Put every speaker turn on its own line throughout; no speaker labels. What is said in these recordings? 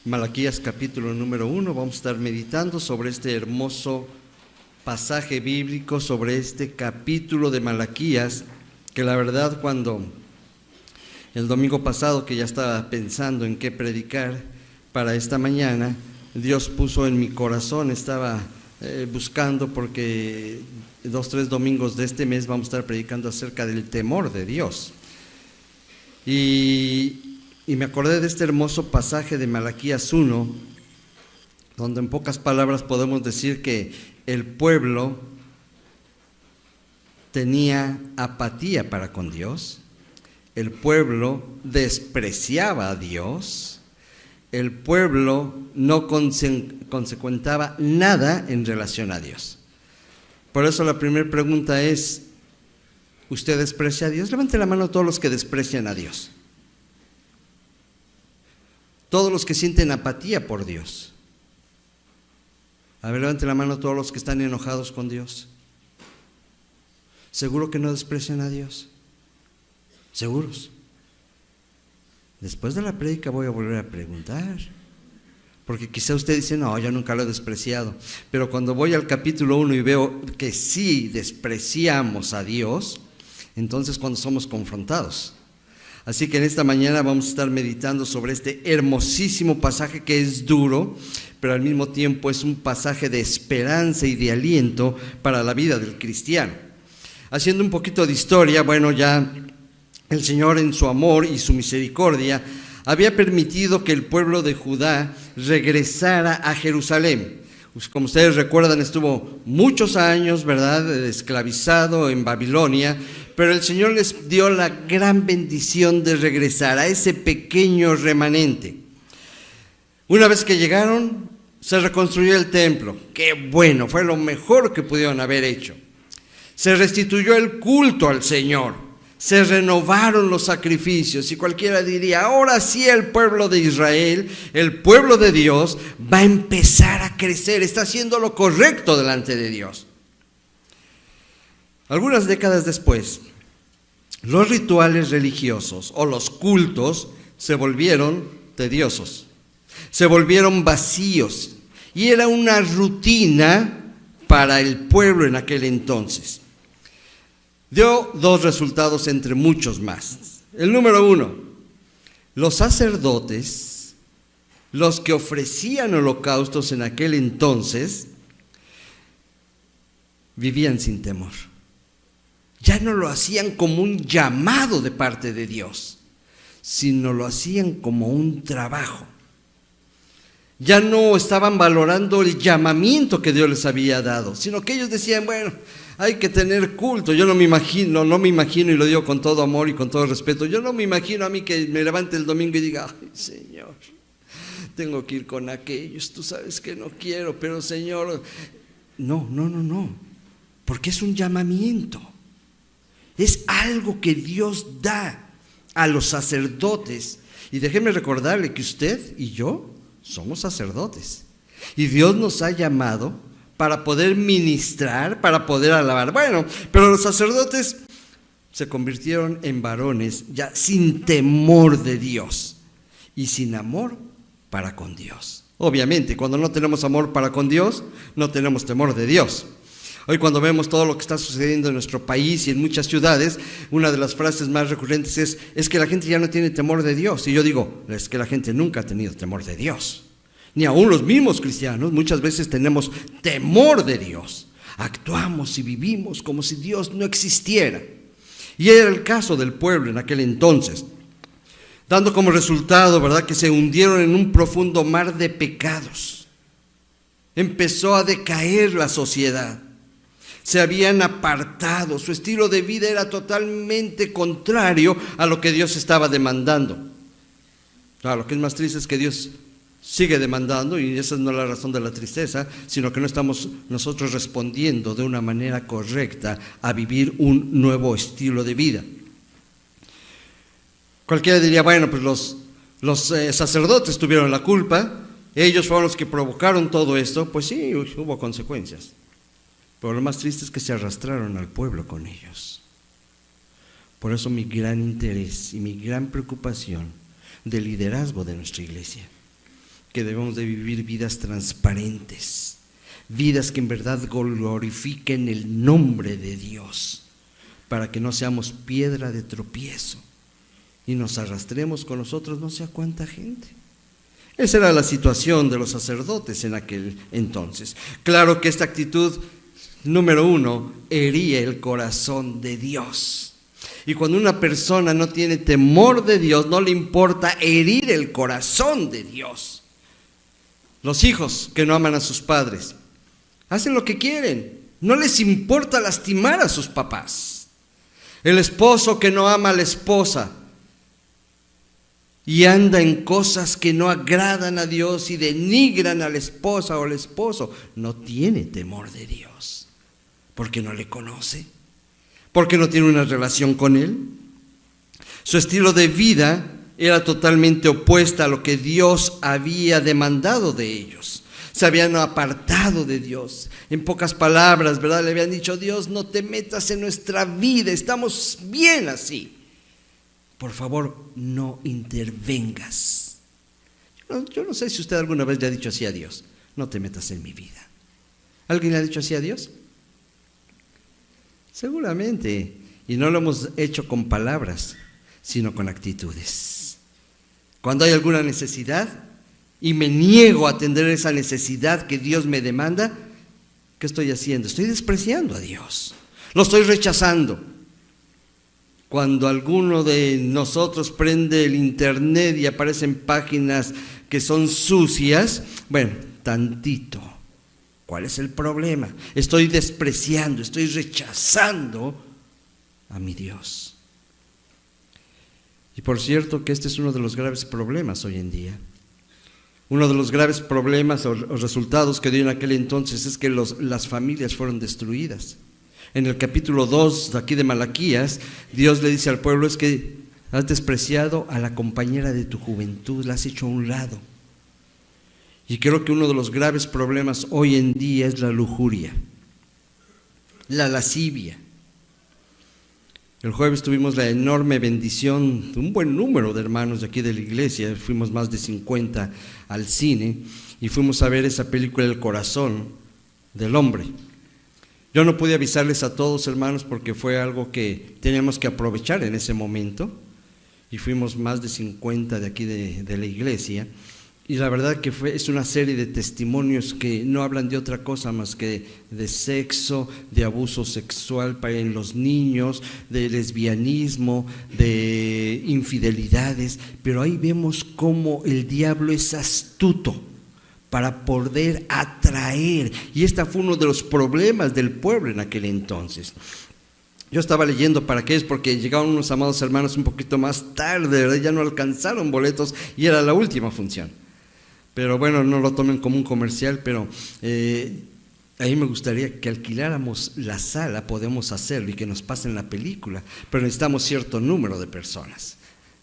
Malaquías capítulo número 1, vamos a estar meditando sobre este hermoso pasaje bíblico, sobre este capítulo de Malaquías, que la verdad cuando el domingo pasado que ya estaba pensando en qué predicar para esta mañana, Dios puso en mi corazón, estaba buscando porque 2-3 domingos de este mes vamos a estar predicando acerca del temor de Dios. Y me acordé de este hermoso pasaje de Malaquías 1, donde en pocas palabras podemos decir que el pueblo tenía apatía para con Dios, el pueblo despreciaba a Dios, el pueblo no consecuentaba nada en relación a Dios. Por eso la primera pregunta es, ¿usted desprecia a Dios? Levante la mano todos los que desprecian a Dios. Todos los que sienten apatía por Dios. A ver, levante la mano todos los que están enojados con Dios. ¿Seguro que no desprecian a Dios? ¿Seguros? Después de la prédica voy a volver a preguntar. Porque quizá usted dice, no, yo nunca lo he despreciado. Pero cuando voy al capítulo 1 y veo que sí despreciamos a Dios, entonces cuando somos confrontados. Así que en esta mañana vamos a estar meditando sobre este hermosísimo pasaje que es duro, pero al mismo tiempo es un pasaje de esperanza y de aliento para la vida del cristiano. Haciendo un poquito de historia, bueno, ya el Señor en su amor y su misericordia había permitido que el pueblo de Judá regresara a Jerusalén. Como ustedes recuerdan, estuvo muchos años, ¿verdad?, esclavizado en Babilonia, pero el Señor les dio la gran bendición de regresar a ese pequeño remanente. Una vez que llegaron, se reconstruyó el templo. ¡Qué bueno! Fue lo mejor que pudieron haber hecho. Se restituyó el culto al Señor. Se renovaron los sacrificios y cualquiera diría, ahora sí el pueblo de Israel, el pueblo de Dios, va a empezar a crecer, está haciendo lo correcto delante de Dios. Algunas décadas después, los rituales religiosos o los cultos se volvieron tediosos, se volvieron vacíos y era una rutina para el pueblo en aquel entonces. Dio dos resultados entre muchos más. El número 1, los sacerdotes, los que ofrecían holocaustos en aquel entonces, vivían sin temor. Ya no lo hacían como un llamado de parte de Dios, sino lo hacían como un trabajo. Ya no estaban valorando el llamamiento que Dios les había dado, sino que ellos decían, bueno, hay que tener culto. Yo no me imagino, y lo digo con todo amor y con todo respeto, yo no me imagino a mí que me levante el domingo y diga, ay, Señor, tengo que ir con aquellos, tú sabes que no quiero, pero Señor, no, porque es un llamamiento, es algo que Dios da a los sacerdotes. Y déjeme recordarle que usted y yo somos sacerdotes, y Dios nos ha llamado para poder ministrar, para poder alabar. Bueno, pero los sacerdotes se convirtieron en varones ya sin temor de Dios y sin amor para con Dios. Obviamente, cuando no tenemos amor para con Dios, no tenemos temor de Dios. Hoy cuando vemos todo lo que está sucediendo en nuestro país y en muchas ciudades, una de las frases más recurrentes es que la gente ya no tiene temor de Dios. Y yo digo, es que la gente nunca ha tenido temor de Dios. Ni aún los mismos cristianos muchas veces tenemos temor de Dios. Actuamos y vivimos como si Dios no existiera. Y era el caso del pueblo en aquel entonces, dando como resultado, ¿verdad?, que se hundieron en un profundo mar de pecados. Empezó a decaer la sociedad. Se habían apartado, su estilo de vida era totalmente contrario a lo que Dios estaba demandando. Claro, lo que es más triste es que Dios sigue demandando, y esa no es la razón de la tristeza, sino que no estamos nosotros respondiendo de una manera correcta a vivir un nuevo estilo de vida. Cualquiera diría, bueno, pues los sacerdotes tuvieron la culpa, ellos fueron los que provocaron todo esto. Pues sí, hubo consecuencias, pero lo más triste es que se arrastraron al pueblo con ellos. Por eso mi gran interés y mi gran preocupación del liderazgo de nuestra iglesia, que debemos de vivir vidas transparentes, vidas que en verdad glorifiquen el nombre de Dios, para que no seamos piedra de tropiezo y nos arrastremos con nosotros no sé a cuánta gente. Esa era la situación de los sacerdotes en aquel entonces. Claro que esta actitud, número uno, hería el corazón de Dios. Y cuando una persona no tiene temor de Dios, no le importa herir el corazón de Dios. Los hijos que no aman a sus padres hacen lo que quieren, no les importa lastimar a sus papás. El esposo que no ama a la esposa y anda en cosas que no agradan a Dios y denigran a la esposa o al esposo, no tiene temor de Dios, porque no le conoce, porque no tiene una relación con Él. Su estilo de vida era totalmente opuesta a lo que Dios había demandado de ellos. Se habían apartado de Dios. En pocas palabras, ¿verdad? Le habían dicho: Dios, no te metas en nuestra vida, estamos bien así. Por favor, no intervengas. Yo no sé si usted alguna vez le ha dicho así a Dios: no te metas en mi vida. ¿Alguien le ha dicho así a Dios? Seguramente. Y no lo hemos hecho con palabras, sino con actitudes. Cuando hay alguna necesidad y me niego a atender esa necesidad que Dios me demanda, ¿qué estoy haciendo? Estoy despreciando a Dios, lo estoy rechazando. Cuando alguno de nosotros prende el internet y aparecen páginas que son sucias, bueno, tantito. ¿Cuál es el problema? Estoy despreciando, estoy rechazando a mi Dios. Y por cierto que este es uno de los graves problemas hoy en día. Uno de los graves problemas o resultados que dio en aquel entonces es que las familias fueron destruidas. En el capítulo 2 de aquí de Malaquías, Dios le dice al pueblo: es que has despreciado a la compañera de tu juventud, la has hecho a un lado. Y creo que uno de los graves problemas hoy en día es la lujuria, la lascivia. El jueves tuvimos la enorme bendición de un buen número de hermanos de aquí de la iglesia, fuimos más de 50 al cine y fuimos a ver esa película El corazón del hombre. Yo no pude avisarles a todos, hermanos, porque fue algo que teníamos que aprovechar en ese momento, y fuimos más de 50 de aquí de la iglesia, y la verdad que es una serie de testimonios que no hablan de otra cosa más que de sexo, de abuso sexual en los niños, de lesbianismo, de infidelidades, pero ahí vemos cómo el diablo es astuto para poder atraer, y este fue uno de los problemas del pueblo en aquel entonces. Yo estaba leyendo para qué es, porque llegaron unos amados hermanos un poquito más tarde, ¿verdad? Ya no alcanzaron boletos y era la última función. Pero bueno, no lo tomen como un comercial, pero ahí me gustaría que alquiláramos la sala, podemos hacerlo, y que nos pasen la película, pero necesitamos cierto número de personas.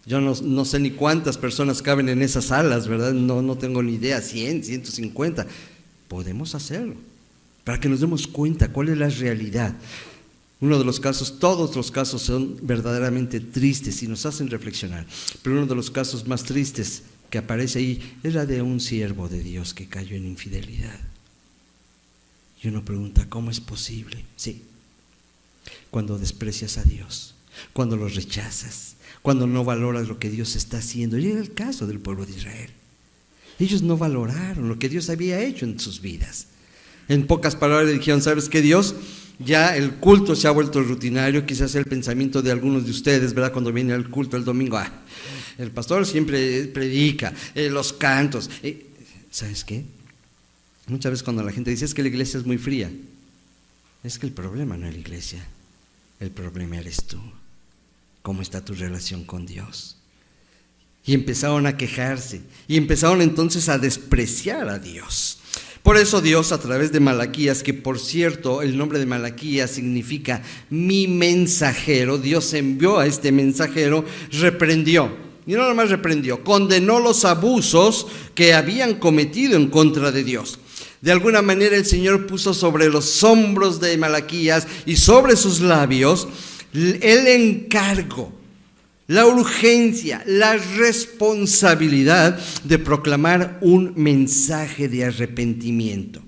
Yo no sé ni cuántas personas caben en esas salas, ¿verdad? No tengo ni idea, 100, 150. Podemos hacerlo, para que nos demos cuenta cuál es la realidad. Uno de los casos, todos los casos son verdaderamente tristes y nos hacen reflexionar, pero uno de los casos más tristes que aparece ahí es la de un siervo de Dios que cayó en infidelidad. Y uno pregunta: ¿cómo es posible? Sí, cuando desprecias a Dios, cuando lo rechazas, cuando no valoras lo que Dios está haciendo. Y era el caso del pueblo de Israel. Ellos no valoraron lo que Dios había hecho en sus vidas. En pocas palabras le dijeron: ¿sabes qué, Dios? Ya el culto se ha vuelto rutinario. Quizás el pensamiento de algunos de ustedes, ¿verdad? Cuando viene al culto el domingo: el pastor siempre predica, los cantos. ¿Sabes qué? Muchas veces cuando la gente dice: es que la iglesia es muy fría, es que el problema no es la iglesia, el problema eres tú. ¿Cómo está tu relación con Dios? Y empezaron a quejarse, y empezaron entonces a despreciar a Dios. Por eso Dios, a través de Malaquías, que por cierto el nombre de Malaquías significa mi mensajero, Dios envió a este mensajero, reprendió, y no nomás reprendió, condenó los abusos que habían cometido en contra de Dios. De alguna manera el Señor puso sobre los hombros de Malaquías y sobre sus labios el encargo, la urgencia, la responsabilidad de proclamar un mensaje de arrepentimiento.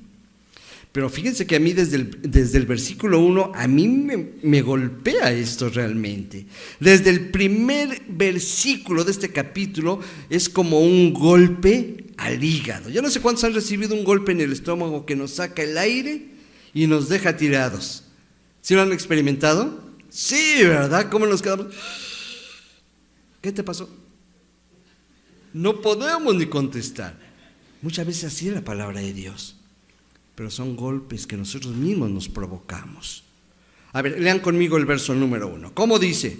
Pero fíjense que a mí desde el versículo 1, a mí me golpea esto realmente. Desde el primer versículo de este capítulo es como un golpe al hígado. Yo no sé cuántos han recibido un golpe en el estómago que nos saca el aire y nos deja tirados. ¿Sí lo han experimentado? Sí, ¿verdad? ¿Cómo nos quedamos? ¿Qué te pasó? No podemos ni contestar. Muchas veces así es la palabra de Dios. Pero son golpes que nosotros mismos nos provocamos. A ver, lean conmigo el verso número 1. ¿Cómo dice?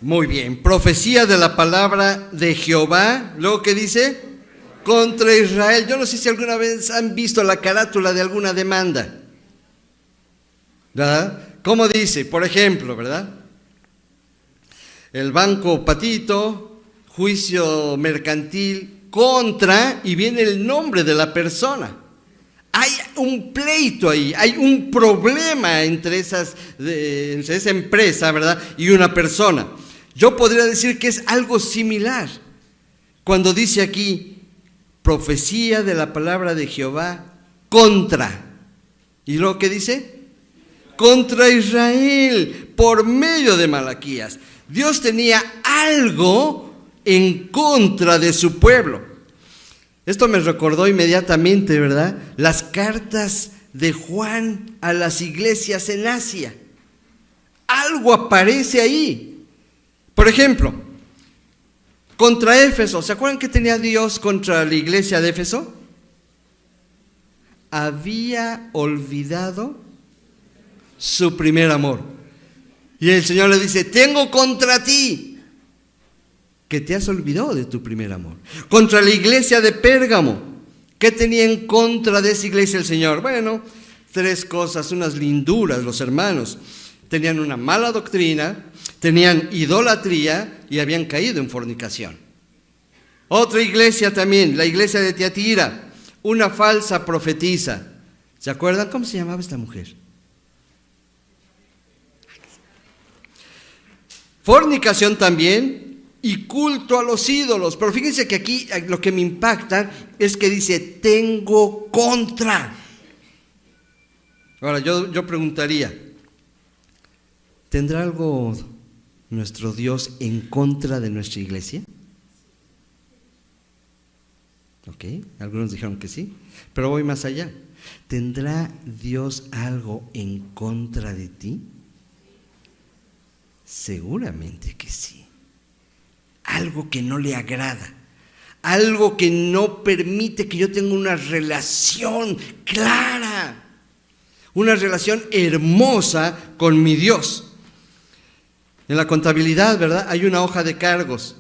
Muy bien, profecía de la palabra de Jehová. Luego, ¿qué dice? Contra Israel. Yo no sé si alguna vez han visto la carátula de alguna demanda, ¿verdad? ¿Cómo dice? Por ejemplo, ¿verdad? El banco Patito, juicio mercantil contra, y viene el nombre de la persona. Hay un pleito ahí, hay un problema entre esa empresa, ¿verdad? Y una persona. Yo podría decir que es algo similar. Cuando dice aquí, profecía de la palabra de Jehová contra. ¿Y luego qué dice? Contra Israel, por medio de Malaquías. Dios tenía algo en contra de su pueblo. Esto me recordó inmediatamente, ¿verdad? Las cartas de Juan a las iglesias en Asia. Algo aparece ahí. Por ejemplo, contra Éfeso. ¿Se acuerdan qué tenía Dios contra la iglesia de Éfeso? Había olvidado su primer amor. Y el Señor le dice, tengo contra ti que te has olvidado de tu primer amor. Contra la iglesia de Pérgamo, ¿qué tenía en contra de esa iglesia el Señor? Bueno, 3 cosas, unas linduras los hermanos. Tenían una mala doctrina, tenían idolatría y habían caído en fornicación. Otra iglesia también, la iglesia de Tiatira, una falsa profetisa. ¿Se acuerdan cómo se llamaba esta mujer? Fornicación también y culto a los ídolos. Pero fíjense que aquí lo que me impacta es que dice, tengo contra. Ahora yo preguntaría, ¿tendrá algo nuestro Dios en contra de nuestra iglesia? Ok, algunos dijeron que sí, pero voy más allá. ¿Tendrá Dios algo en contra de ti? Seguramente que sí. Algo que no le agrada, algo que no permite que yo tenga una relación clara, una relación hermosa con mi Dios. En la contabilidad, ¿verdad? Hay una hoja de cargos.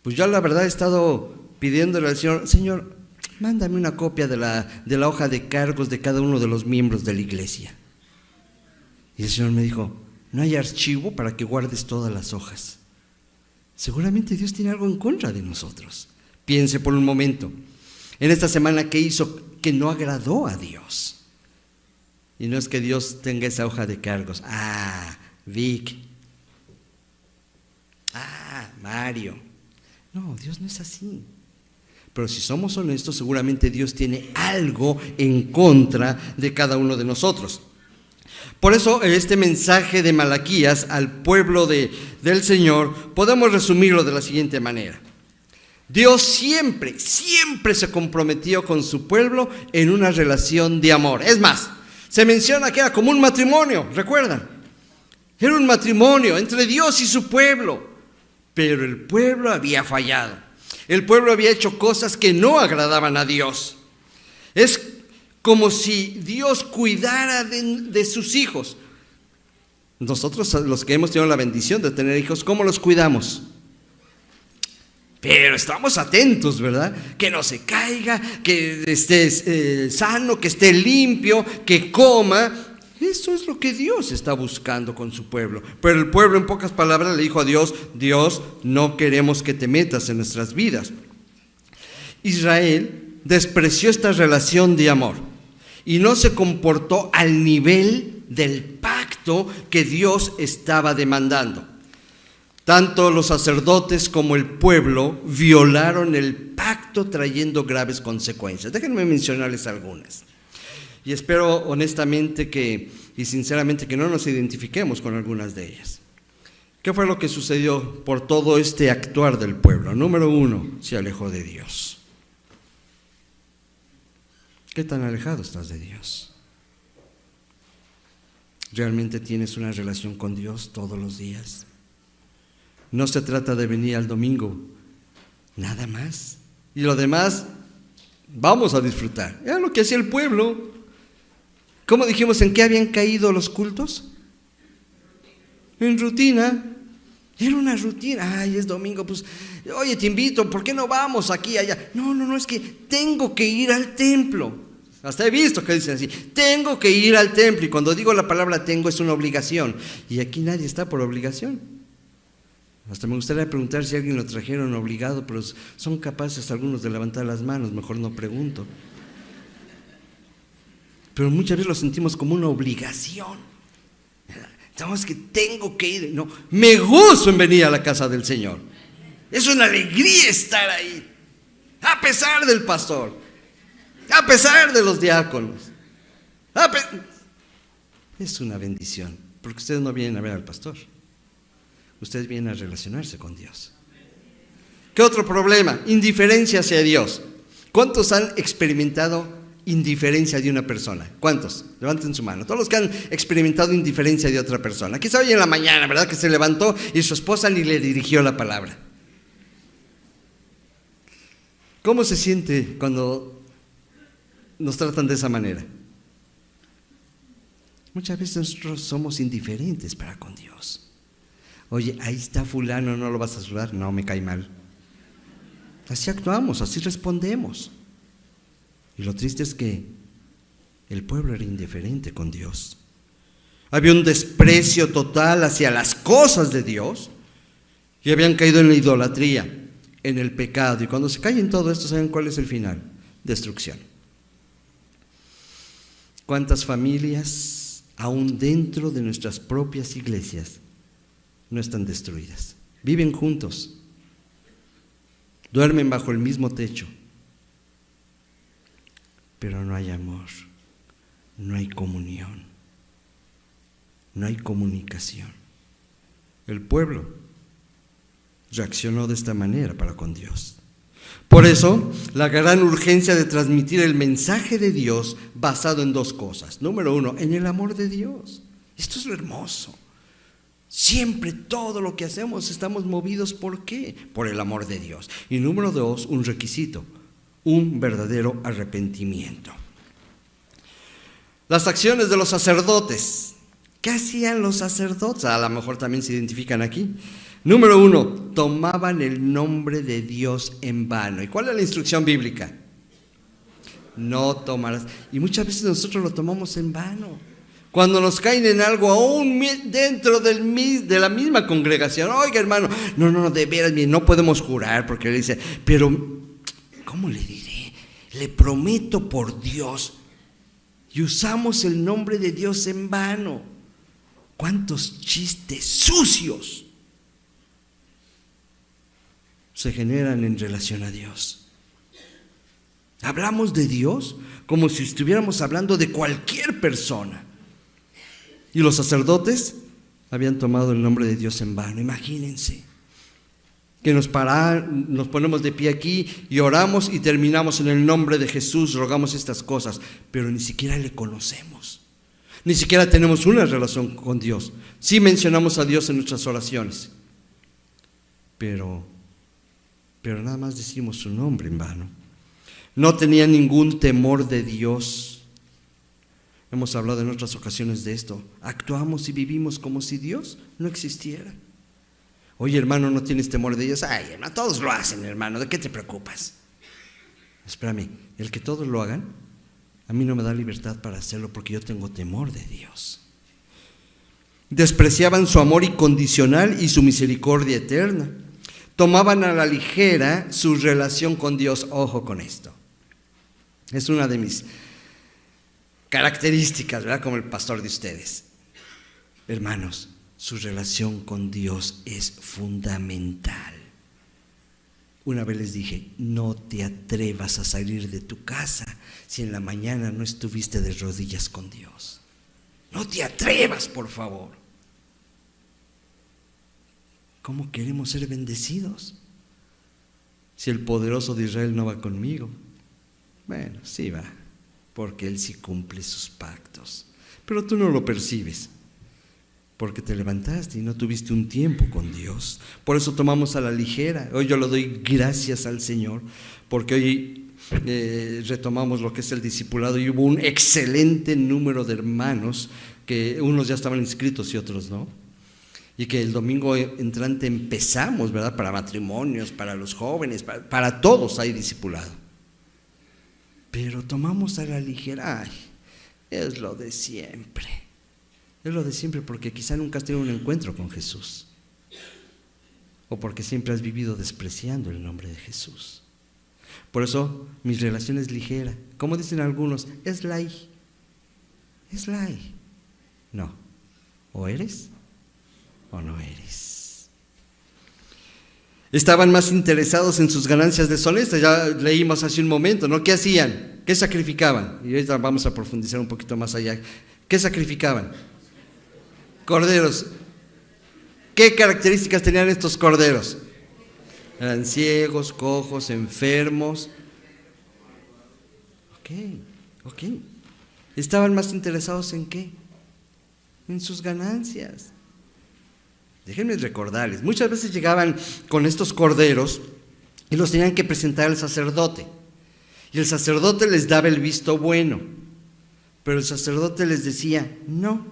Pues yo la verdad he estado pidiéndole al Señor, Señor, mándame una copia de la hoja de cargos de cada uno de los miembros de la iglesia. Y el Señor me dijo, no hay archivo para que guardes todas las hojas. Seguramente Dios tiene algo en contra de nosotros. Piense por un momento, en esta semana, ¿qué hizo que no agradó a Dios? Y no es que Dios tenga esa hoja de cargos. Vic. Mario. No, Dios no es así. Pero si somos honestos, seguramente Dios tiene algo en contra de cada uno de nosotros. Por eso este mensaje de Malaquías al pueblo del Señor podemos resumirlo de la siguiente manera. Dios siempre se comprometió con su pueblo en una relación de amor. Es más, se menciona que era como un matrimonio, ¿recuerdan? Era un matrimonio entre Dios y su pueblo, pero el pueblo había fallado. El pueblo había hecho cosas que no agradaban a Dios. Es como si Dios cuidara de sus hijos. Nosotros, los que hemos tenido la bendición de tener hijos, ¿cómo los cuidamos? Pero estamos atentos, ¿verdad? Que no se caiga, que esté sano, que esté limpio, que coma. Eso es lo que Dios está buscando con su pueblo. Pero el pueblo, en pocas palabras, le dijo a Dios, Dios, no queremos que te metas en nuestras vidas. Israel despreció esta relación de amor. y no se comportó al nivel del pacto que Dios estaba demandando. Tanto los sacerdotes como el pueblo violaron el pacto, trayendo graves consecuencias. Déjenme mencionarles algunas. Y espero honestamente y sinceramente que no nos identifiquemos con algunas de ellas. ¿Qué fue lo que sucedió por todo este actuar del pueblo? Número 1, se alejó de Dios. ¿Qué tan alejado estás de Dios? ¿Realmente tienes una relación con Dios todos los días? No se trata de venir al domingo, nada más. Y lo demás, vamos a disfrutar. Era lo que hacía el pueblo. ¿Cómo dijimos en qué habían caído los cultos? En rutina. Era una rutina. Ay, es domingo, pues, oye, te invito, ¿por qué no vamos aquí, allá? No, es que tengo que ir al templo. Hasta he visto que dicen así, tengo que ir al templo. Y cuando digo la palabra tengo, es una obligación. Y aquí nadie está por obligación. Hasta me gustaría preguntar si alguien lo trajeron obligado, pero son capaces algunos de levantar las manos, mejor no pregunto. Pero muchas veces lo sentimos como una obligación. Sabemos que tengo que ir. No, me gozo en venir a la casa del Señor. Es una alegría estar ahí, a pesar del pastor, a pesar de los diáconos. Es una bendición, porque ustedes no vienen a ver al pastor. Ustedes vienen a relacionarse con Dios. ¿Qué otro problema? Indiferencia hacia Dios. ¿Cuántos han experimentado indiferencia de una persona? ¿Cuántos? Levanten su mano. Todos los que han experimentado indiferencia de otra persona. Quizá hoy en la mañana, ¿verdad? Que se levantó y su esposa ni le dirigió la palabra. ¿Cómo se siente cuando nos tratan de esa manera? Muchas veces nosotros somos indiferentes para con Dios. Oye, ahí está fulano, ¿no lo vas a saludar? No, me cae mal. Así actuamos, así respondemos. Y lo triste es que el pueblo era indiferente con Dios. Había un desprecio total hacia las cosas de Dios y habían caído en la idolatría, en el pecado. Y cuando se cae en todo esto, ¿saben cuál es el final? Destrucción. ¿Cuántas familias, aún dentro de nuestras propias iglesias, no están destruidas? Viven juntos, duermen bajo el mismo techo, pero no hay amor, no hay comunión, no hay comunicación. El pueblo reaccionó de esta manera para con Dios. Por eso, la gran urgencia de transmitir el mensaje de Dios basado en dos cosas. Número 1, en el amor de Dios. Esto es lo hermoso. Siempre todo lo que hacemos estamos movidos ¿por qué? Por el amor de Dios. Y número 2, un requisito, un verdadero arrepentimiento. Las acciones de los sacerdotes. ¿Qué hacían los sacerdotes? A lo mejor también se identifican aquí. Número 1, tomaban el nombre de Dios en vano. ¿Y cuál es la instrucción bíblica? No tomarás. Y muchas veces nosotros lo tomamos en vano. Cuando nos caen en algo, aún dentro de la misma congregación. Oiga, hermano, no, de veras, no podemos jurar, porque le dice, pero, ¿cómo le diré? Le prometo por Dios. Y usamos el nombre de Dios en vano. ¿Cuántos chistes sucios se generan en relación a Dios? Hablamos de Dios como si estuviéramos hablando de cualquier persona. Y los sacerdotes habían tomado el nombre de Dios en vano. Imagínense que nos ponemos de pie aquí y oramos y terminamos en el nombre de Jesús, rogamos estas cosas, pero ni siquiera le conocemos, ni siquiera tenemos una relación con Dios. Sí mencionamos a Dios en nuestras oraciones, pero nada más decimos su nombre en vano. No tenían ningún temor de Dios. Hemos hablado en otras ocasiones de esto. Actuamos y vivimos como si Dios no existiera. Oye, hermano, ¿no tienes temor de Dios? Ay, hermano, todos lo hacen, hermano, ¿de qué te preocupas? Espérame, el que todos lo hagan, a mí no me da libertad para hacerlo porque yo tengo temor de Dios. Despreciaban su amor incondicional y su misericordia eterna. Tomaban a la ligera su relación con Dios. Ojo con esto. Es una de mis características, ¿verdad? Como el pastor de ustedes. Hermanos, su relación con Dios es fundamental. Una vez les dije, no te atrevas a salir de tu casa si en la mañana no estuviste de rodillas con Dios. No te atrevas, por favor. ¿Cómo queremos ser bendecidos si el poderoso de Israel no va conmigo? Bueno, sí va, porque Él sí cumple sus pactos, pero tú no lo percibes, porque te levantaste y no tuviste un tiempo con Dios. Por eso tomamos a la ligera. Hoy yo le doy gracias al Señor, porque hoy retomamos lo que es el discipulado y hubo un excelente número de hermanos, que unos ya estaban inscritos y otros no, y que el domingo entrante empezamos, ¿verdad? Para matrimonios, para los jóvenes, para todos hay discipulado. Pero tomamos a la ligera. Ay, es lo de siempre. Es lo de siempre porque quizá nunca has tenido un encuentro con Jesús. O porque siempre has vivido despreciando el nombre de Jesús. Por eso mi relación es ligera. Como dicen algunos, es light. Es light. No. O eres o no eres. Estaban más interesados en sus ganancias deshonestas. Ya leímos hace un momento, ¿no? ¿Qué hacían? ¿Qué sacrificaban? Y ahorita vamos a profundizar un poquito más allá. ¿Qué sacrificaban? Corderos. ¿Qué características tenían estos corderos? Eran ciegos, cojos, enfermos. Ok. ¿Estaban más interesados en qué? En sus ganancias. Déjenme recordarles, muchas veces llegaban con estos corderos y los tenían que presentar al sacerdote. Y el sacerdote les daba el visto bueno, pero el sacerdote les decía, no,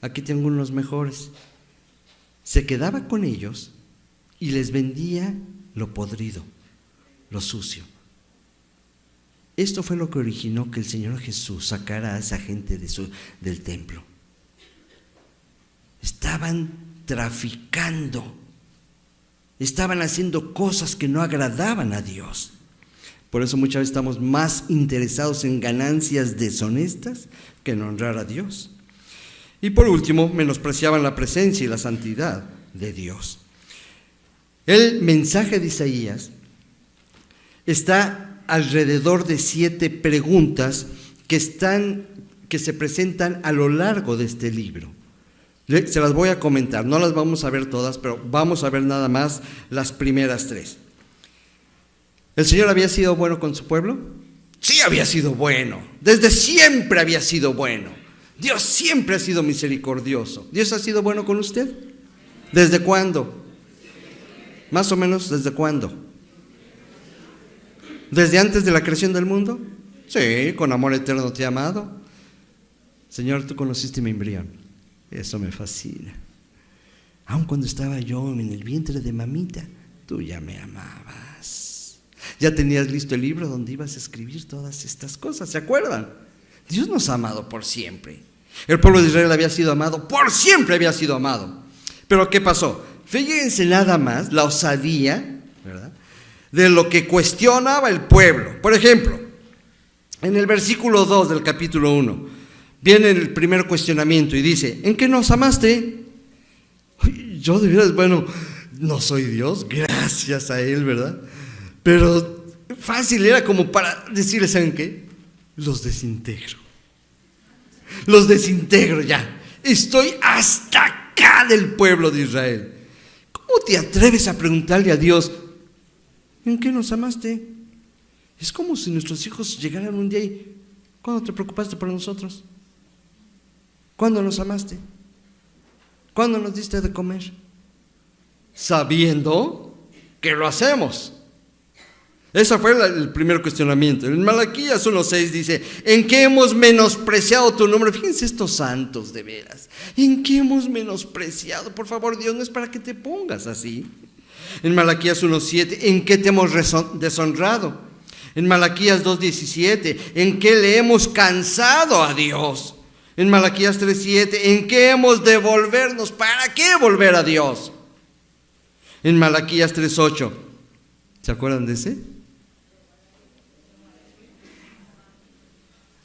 aquí tengo unos mejores. Se quedaba con ellos y les vendía lo podrido, lo sucio. Esto fue lo que originó que el Señor Jesús sacara a esa gente del templo. Estaban traficando, estaban haciendo cosas que no agradaban a Dios. Por eso muchas veces estamos más interesados en ganancias deshonestas que en honrar a Dios. Y por último, menospreciaban la presencia y la santidad de Dios. El mensaje de Isaías está alrededor de 7 preguntas que se presentan a lo largo de este libro. Se las voy a comentar, no las vamos a ver todas, pero vamos a ver nada más las primeras 3. ¿El Señor había sido bueno con su pueblo? Sí, había sido bueno. Desde siempre había sido bueno. Dios siempre ha sido misericordioso. ¿Dios ha sido bueno con usted? ¿Desde cuándo? Más o menos, ¿desde cuándo? ¿Desde antes de la creación del mundo? Sí, con amor eterno te he amado. Señor, tú conociste mi embrión. Eso me fascina. Aun cuando estaba yo en el vientre de mamita, tú ya me amabas. Ya tenías listo el libro donde ibas a escribir todas estas cosas, ¿se acuerdan? Dios nos ha amado por siempre. El pueblo de Israel había sido amado, por siempre había sido amado. Pero ¿qué pasó? Fíjense nada más la osadía, ¿verdad?, de lo que cuestionaba el pueblo. Por ejemplo, en el versículo 2 del capítulo 1, viene el primer cuestionamiento y dice, ¿en qué nos amaste? Yo de veras, bueno, no soy Dios, gracias a Él, ¿verdad? Pero fácil era como para decirles, ¿saben qué? Los desintegro ya. Estoy hasta acá del pueblo de Israel. ¿Cómo te atreves a preguntarle a Dios, ¿en qué nos amaste? Es como si nuestros hijos llegaran un día y, ¿cuándo te preocupaste por nosotros? ¿Cuándo nos amaste? ¿Cuándo nos diste de comer? Sabiendo que lo hacemos. Ese fue el primer cuestionamiento. En Malaquías 1:6 dice, ¿en qué hemos menospreciado tu nombre? Fíjense estos santos de veras. ¿En qué hemos menospreciado? Por favor, Dios, no es para que te pongas así. En Malaquías 1:7, ¿en qué te hemos deshonrado? En Malaquías 2:17, ¿en qué le hemos cansado a Dios? En Malaquías 3:7, ¿en qué hemos de volvernos? ¿Para qué volver a Dios? En Malaquías 3:8, ¿se acuerdan de ese?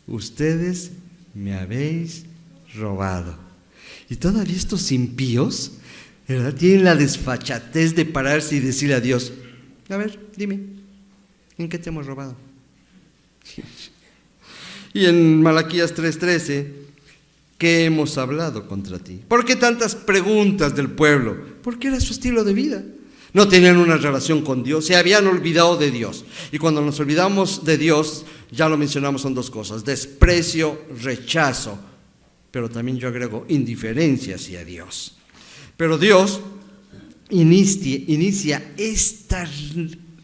Ustedes me habéis robado. Y todavía estos impíos, ¿verdad?, tienen la desfachatez de pararse y decirle a Dios: a ver, dime, ¿en qué te hemos robado? Y en Malaquías 3:13, ¿qué hemos hablado contra ti? ¿Por qué tantas preguntas del pueblo? Porque era su estilo de vida. No tenían una relación con Dios, se habían olvidado de Dios. Y cuando nos olvidamos de Dios, ya lo mencionamos, son dos cosas: desprecio, rechazo, pero también yo agrego indiferencia hacia Dios. Pero Dios inicia esta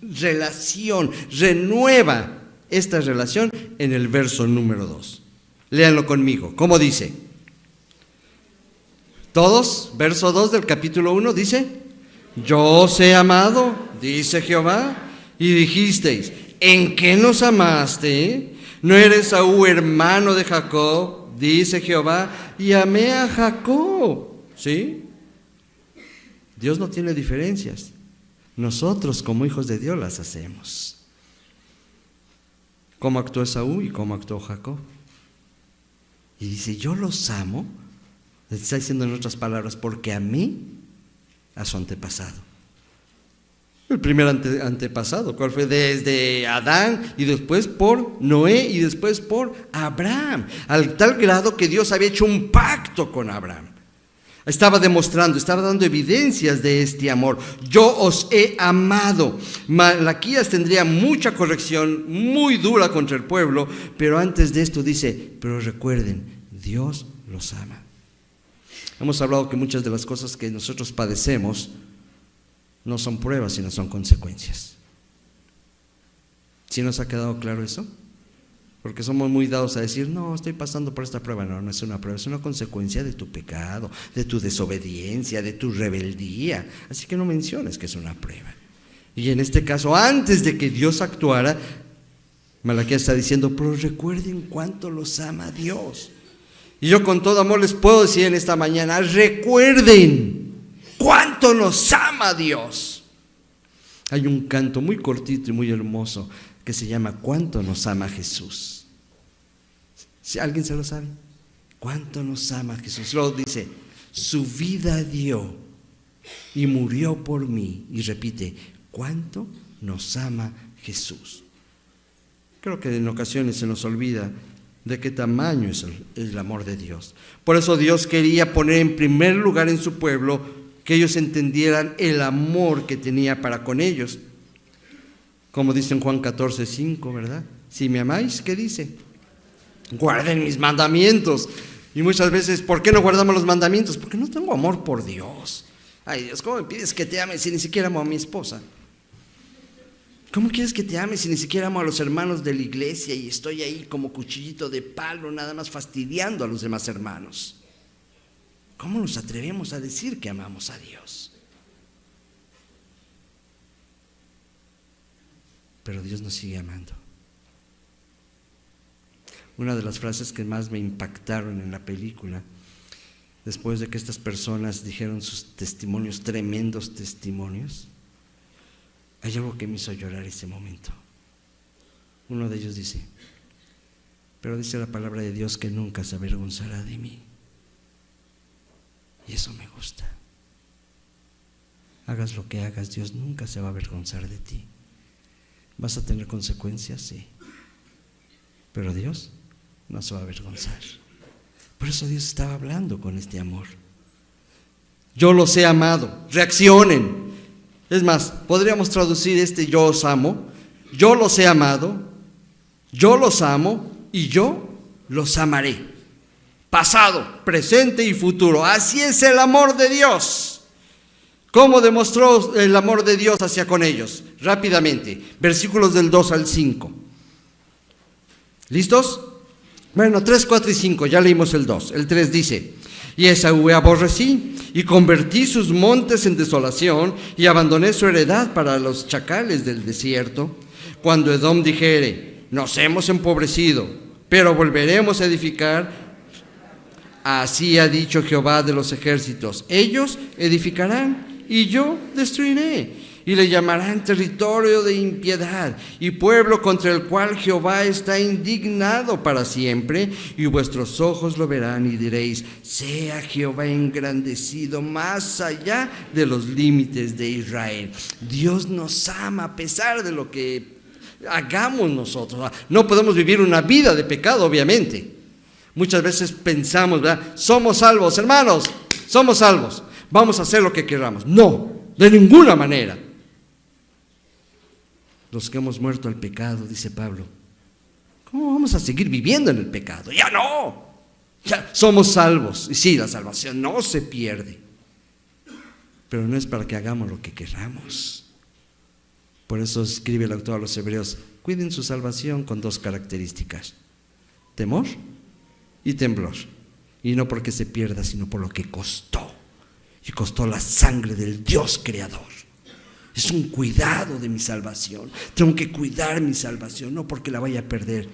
relación, renueva esta relación en el verso número 2. Léanlo conmigo. ¿Cómo dice? Todos, verso 2 del capítulo 1 dice: yo os he amado, dice Jehová, y dijisteis: ¿en qué nos amaste? ¿No eres Esaú hermano de Jacob? Dice Jehová, y amé a Jacob. ¿Sí? Dios no tiene diferencias. Nosotros como hijos de Dios las hacemos. ¿Cómo actuó Esaú y cómo actuó Jacob? Y dice: yo los amo. Está diciendo en otras palabras: porque amé a su antepasado. El primer antepasado, ¿cuál fue? Desde Adán, y después por Noé, y después por Abraham, al tal grado que Dios había hecho un pacto con Abraham. Estaba demostrando, estaba dando evidencias de este amor. Yo os he amado. Malaquías tendría mucha corrección, muy dura contra el pueblo, pero antes de esto dice: pero recuerden, Dios los ama. Hemos hablado que muchas de las cosas que nosotros padecemos no son pruebas, sino son consecuencias. ¿Sí nos ha quedado claro eso? Porque somos muy dados a decir: no, estoy pasando por esta prueba. No, no es una prueba, es una consecuencia de tu pecado, de tu desobediencia, de tu rebeldía. Así que no menciones que es una prueba. Y en este caso, antes de que Dios actuara, Malaquías está diciendo: pero recuerden cuánto los ama Dios. Y yo con todo amor les puedo decir en esta mañana: recuerden cuánto nos ama Dios. Hay un canto muy cortito y muy hermoso que se llama ¿Cuánto nos ama Jesús? ¿Si alguien se lo sabe? ¿Cuánto nos ama Jesús? Luego dice: su vida dio y murió por mí. Y repite: ¿cuánto nos ama Jesús? Creo que en ocasiones se nos olvida de qué tamaño es el amor de Dios. Por eso Dios quería poner en primer lugar en su pueblo que ellos entendieran el amor que tenía para con ellos. Como dice en Juan 14:5, ¿verdad? Si me amáis, ¿qué dice? Guarden mis mandamientos. Y muchas veces, ¿por qué no guardamos los mandamientos? Porque no tengo amor por Dios. Ay, Dios, ¿cómo me pides que te ame si ni siquiera amo a mi esposa? ¿Cómo quieres que te ame si ni siquiera amo a los hermanos de la iglesia y estoy ahí como cuchillito de palo, nada más fastidiando a los demás hermanos? ¿Cómo nos atrevemos a decir que amamos a Dios? Pero Dios nos sigue amando. Una de las frases que más me impactaron en la película, después de que estas personas dijeron sus testimonios, tremendos testimonios, hay algo que me hizo llorar ese momento. Uno de ellos dice: pero dice la palabra de Dios que nunca se avergonzará de mí. Y eso me gusta. Hagas lo que hagas, Dios nunca se va a avergonzar de ti. ¿Vas a tener consecuencias? Sí. Pero Dios no se va a avergonzar. Por eso Dios estaba hablando con este amor. Yo los he amado. Reaccionen. Es más, podríamos traducir yo os amo. Yo los he amado. Yo los amo y yo los amaré. Pasado, presente y futuro. Así es el amor de Dios. ¿Cómo demostró el amor de Dios hacia con ellos? Rápidamente, versículos del 2 al 5. ¿Listos? Bueno, 3, 4 y 5, ya leímos el 2. El 3 dice: y Esaú aborrecí, y convertí sus montes en desolación, y abandoné su heredad para los chacales del desierto. Cuando Edom dijere: nos hemos empobrecido, pero volveremos a edificar, así ha dicho Jehová de los ejércitos: ellos edificarán, y yo destruiré. y le llamarán territorio de impiedad y pueblo contra el cual Jehová está indignado para siempre, y vuestros ojos lo verán y diréis: sea Jehová engrandecido más allá de los límites de Israel. Dios nos ama a pesar de lo que hagamos nosotros. No podemos vivir una vida de pecado, obviamente. Muchas veces pensamos, ¿verdad? Somos salvos, hermanos, somos salvos, vamos a hacer lo que queramos. No, de ninguna manera. Los que hemos muerto al pecado, dice Pablo, ¿cómo vamos a seguir viviendo en el pecado? Ya no, ya somos salvos. Y sí, la salvación no se pierde, pero no es para que hagamos lo que queramos. Por eso escribe el autor a los Hebreos: cuiden su salvación con dos características: temor y temblor. Y no porque se pierda, sino por lo que costó. Y costó la sangre del Dios creador. Es un cuidado de mi salvación. Tengo que cuidar mi salvación, no porque la vaya a perder,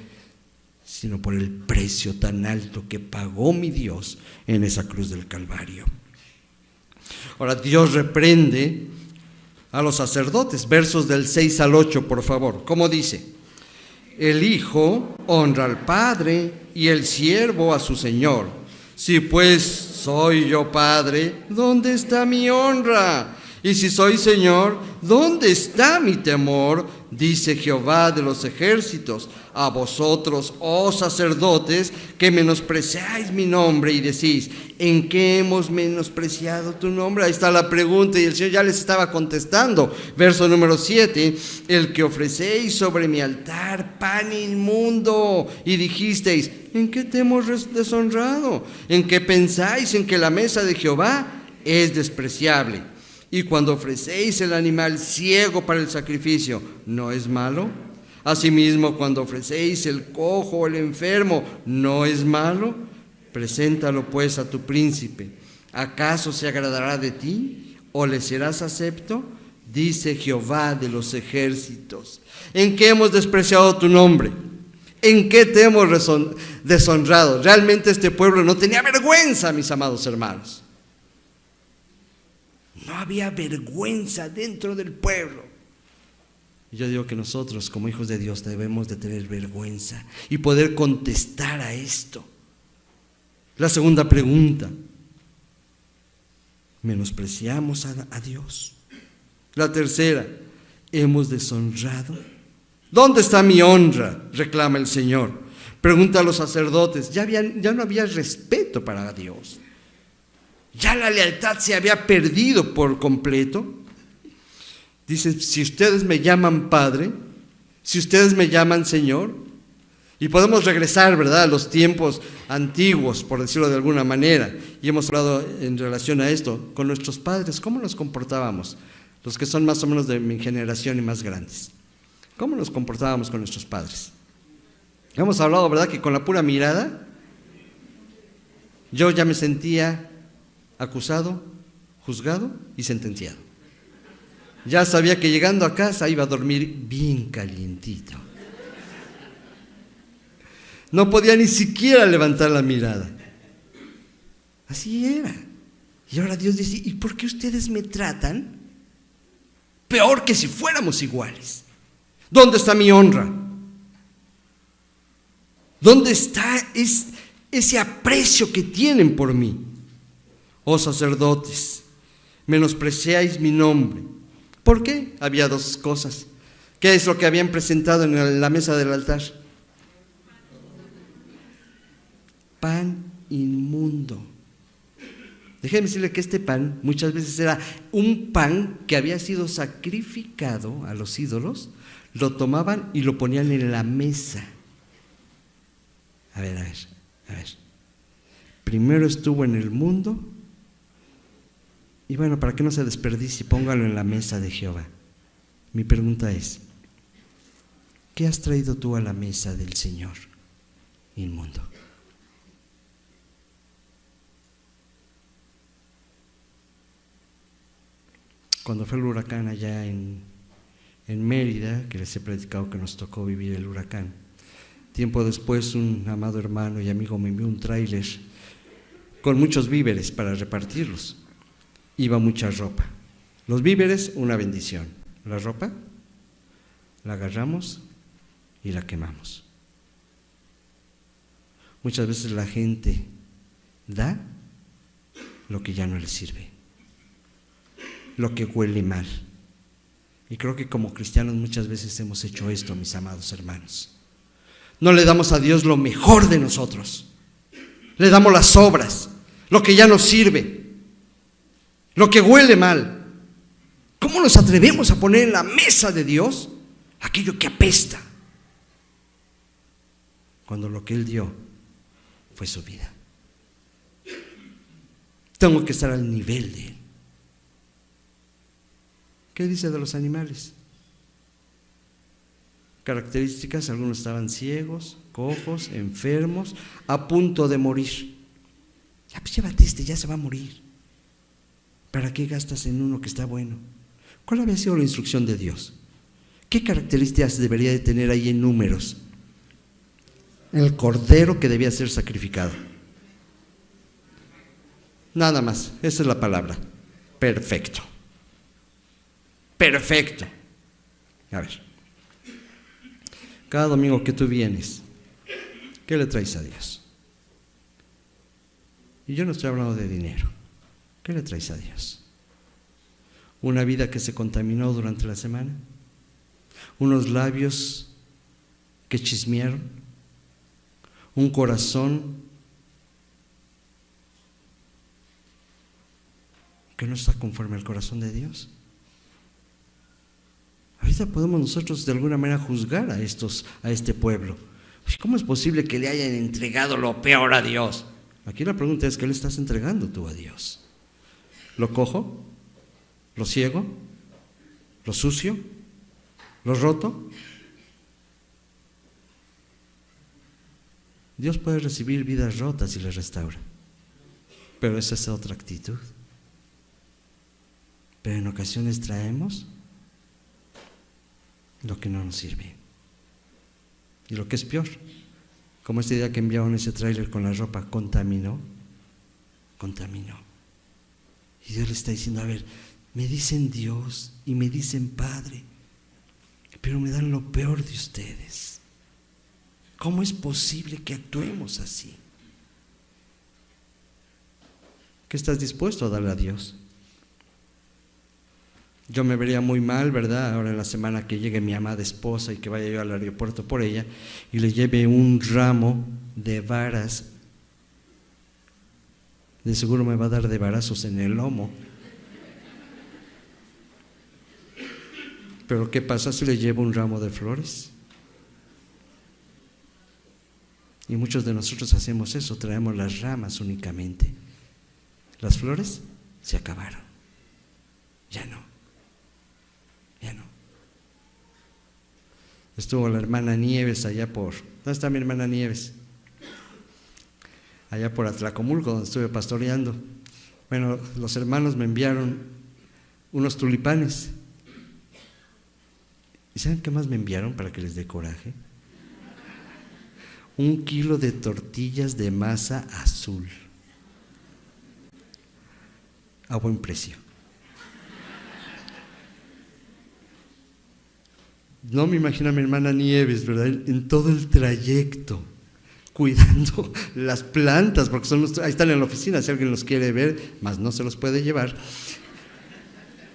sino por el precio tan alto que pagó mi Dios en esa cruz del Calvario. Ahora, Dios reprende a los sacerdotes. Versos del 6 al 8, por favor. ¿Cómo dice? El hijo honra al padre y el siervo a su señor. Si pues soy yo padre, ¿dónde está mi honra? Y si soy señor, ¿dónde está mi temor? Dice Jehová de los ejércitos: a vosotros, oh sacerdotes, que menospreciáis mi nombre y decís: ¿en qué hemos menospreciado tu nombre? Ahí está la pregunta, y el Señor ya les estaba contestando. Verso número 7: el que ofrecéis sobre mi altar pan inmundo, y dijisteis: ¿en qué te hemos deshonrado? ¿En qué pensáis en que la mesa de Jehová es despreciable? Y cuando ofrecéis el animal ciego para el sacrificio, ¿no es malo? Asimismo, cuando ofrecéis el cojo o el enfermo, ¿no es malo? Preséntalo pues a tu príncipe. ¿Acaso se agradará de ti o le serás acepto? Dice Jehová de los ejércitos. ¿En qué hemos despreciado tu nombre? ¿En qué te hemos deshonrado? Realmente este pueblo no tenía vergüenza, mis amados hermanos. No había vergüenza dentro del pueblo. Yo digo que nosotros, como hijos de Dios, debemos de tener vergüenza y poder contestar a esto. La segunda pregunta: ¿menospreciamos a Dios? La tercera: ¿hemos deshonrado? ¿Dónde está mi honra?, reclama el Señor. Pregunta a los sacerdotes. Ya no había respeto para Dios. Ya la lealtad se había perdido por completo. Dice: si ustedes me llaman Padre, si ustedes me llaman Señor. Y podemos regresar, ¿verdad?, a los tiempos antiguos, por decirlo de alguna manera. Y hemos hablado en relación a esto, con nuestros padres, ¿cómo nos comportábamos? Los que son más o menos de mi generación y más grandes. ¿Cómo nos comportábamos con nuestros padres? Hemos hablado, ¿verdad?, que con la pura mirada yo ya me sentía acusado, juzgado y sentenciado. Ya sabía que llegando a casa iba a dormir bien calientito. No podía ni siquiera levantar la mirada. Así era. Y ahora Dios dice: ¿y por qué ustedes me tratan peor que si fuéramos iguales? ¿Dónde está mi honra? ¿Dónde está ese aprecio que tienen por mí? Oh sacerdotes, menospreciáis mi nombre. ¿Por qué? Había dos cosas. ¿Qué es lo que habían presentado en la mesa del altar? Pan inmundo. Déjenme decirle que este pan muchas veces era un pan que había sido sacrificado a los ídolos. Lo tomaban y lo ponían en la mesa. A ver. Primero estuvo en el mundo. Y bueno, para que no se desperdicie, póngalo en la mesa de Jehová. Mi pregunta es: ¿qué has traído tú a la mesa del Señor? Inmundo. Cuando fue el huracán allá en Mérida, que les he predicado que nos tocó vivir el huracán, tiempo después un amado hermano y amigo me envió un tráiler con muchos víveres para repartirlos. Iba mucha ropa. Los víveres, una bendición. la ropa, la agarramos y la quemamos. Muchas veces la gente da lo que ya no le sirve, lo que huele mal. Y creo que como cristianos muchas veces hemos hecho esto, mis amados hermanos. No le damos a Dios lo mejor de nosotros. Le damos las sobras, lo que ya nos sirve, lo que huele mal. ¿Cómo nos atrevemos a poner en la mesa de Dios aquello que apesta? Cuando lo que Él dio fue su vida. Tengo que estar al nivel de Él. ¿Qué dice de los animales? Características: algunos estaban ciegos, cojos, enfermos, a punto de morir. Ya, pues llévate ya se va a morir. ¿Para qué gastas en uno que está bueno? ¿Cuál había sido la instrucción de Dios? ¿Qué características debería de tener ahí en Números? El cordero que debía ser sacrificado. Nada más, esa es la palabra. Perfecto. Perfecto. A ver, cada domingo que tú vienes, ¿qué le traes a Dios? Y yo no estoy hablando de dinero. ¿Qué le traes a Dios? ¿Una vida que se contaminó durante la semana? ¿Unos labios que chismearon? ¿Un corazón que no está conforme al corazón de Dios? Ahorita podemos nosotros de alguna manera juzgar a este pueblo. ¿Cómo es posible que le hayan entregado lo peor a Dios? Aquí la pregunta es: ¿qué le estás entregando tú a Dios? ¿Lo cojo? ¿Lo ciego? ¿Lo sucio? ¿Lo roto? Dios puede recibir vidas rotas y las restaura, pero esa es otra actitud. Pero en ocasiones traemos lo que no nos sirve. Y lo que es peor, como este día que enviaron ese tráiler con la ropa, contaminó. Y Dios le está diciendo: a ver, me dicen Dios y me dicen Padre, pero me dan lo peor de ustedes. ¿Cómo es posible que actuemos así? ¿Qué estás dispuesto a darle a Dios? Yo me vería muy mal, ¿verdad? Ahora en la semana que llegue mi amada esposa y que vaya yo al aeropuerto por ella y le lleve un ramo de varas. De seguro me va a dar de varazos en el lomo. Pero ¿qué pasa si le llevo un ramo de flores? Y muchos de nosotros hacemos eso, traemos las ramas únicamente. Las flores se acabaron. Ya no. Estuvo la hermana Nieves allá ¿dónde está mi hermana Nieves? Allá por Atlacomulco, donde estuve pastoreando. Bueno, los hermanos me enviaron unos tulipanes. ¿Y saben qué más me enviaron para que les dé coraje? 1 kilo de tortillas de masa azul. A buen precio. No me imagino a mi hermana Nieves, ¿verdad? En todo el trayecto, cuidando las plantas, porque ahí están en la oficina, si alguien los quiere ver, mas no se los puede llevar.